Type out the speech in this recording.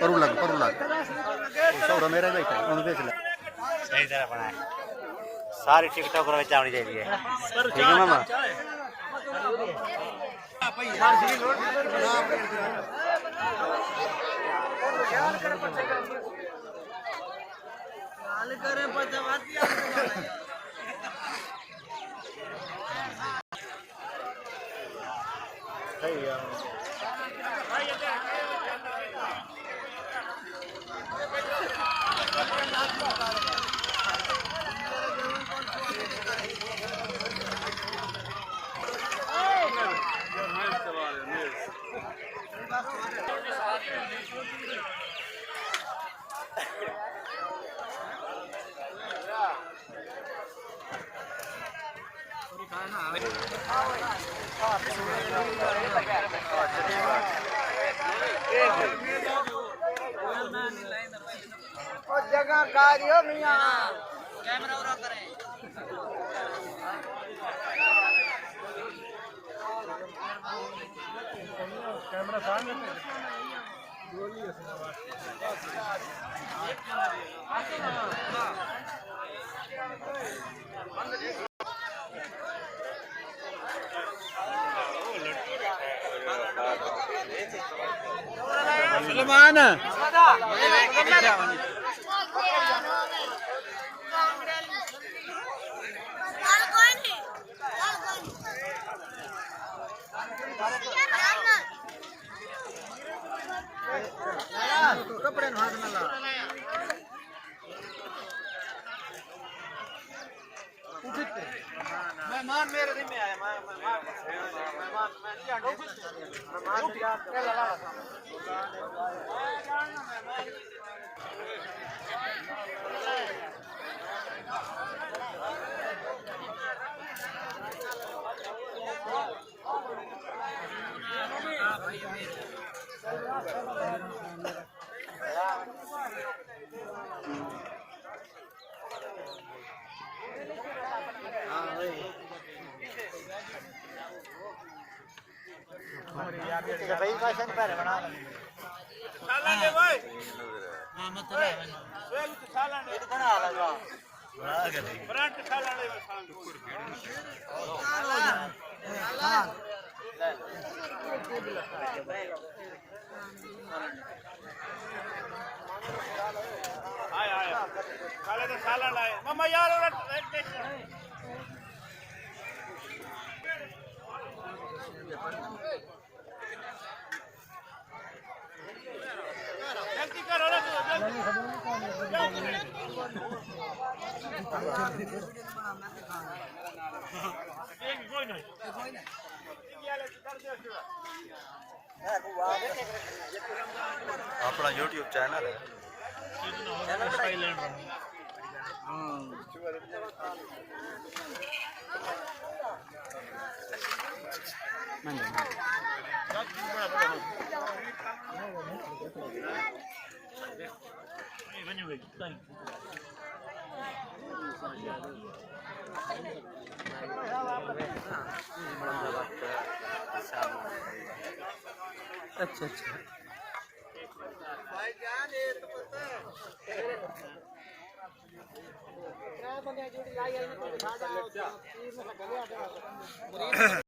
परू लग सौरा मेरा बैठा उन्हें देख ले सही तरह बनाए सारी टिकटॉक पर आनी चाहिए ठीक है मामा जगह कार्य मियां कैमरा उरा करें कैमरा सामने सलमान कपड़े हाथ में ला मेहमान मेरे दिन में आया मेहमान भाई फैशन पर बना सालन दे भाई हां मत ले सोयल तो सालन दे इधर आ लगा बड़ा कर फ्रंट सालन दे सालन आया आया काले तो सालन लाए मम्मा यार रेड देख जल्दी करो ना अपना YouTube चैनल है अच्छा अच्छा भाईजान ये तो पता है क्या बंदे जोड़ी लाई आई ना तो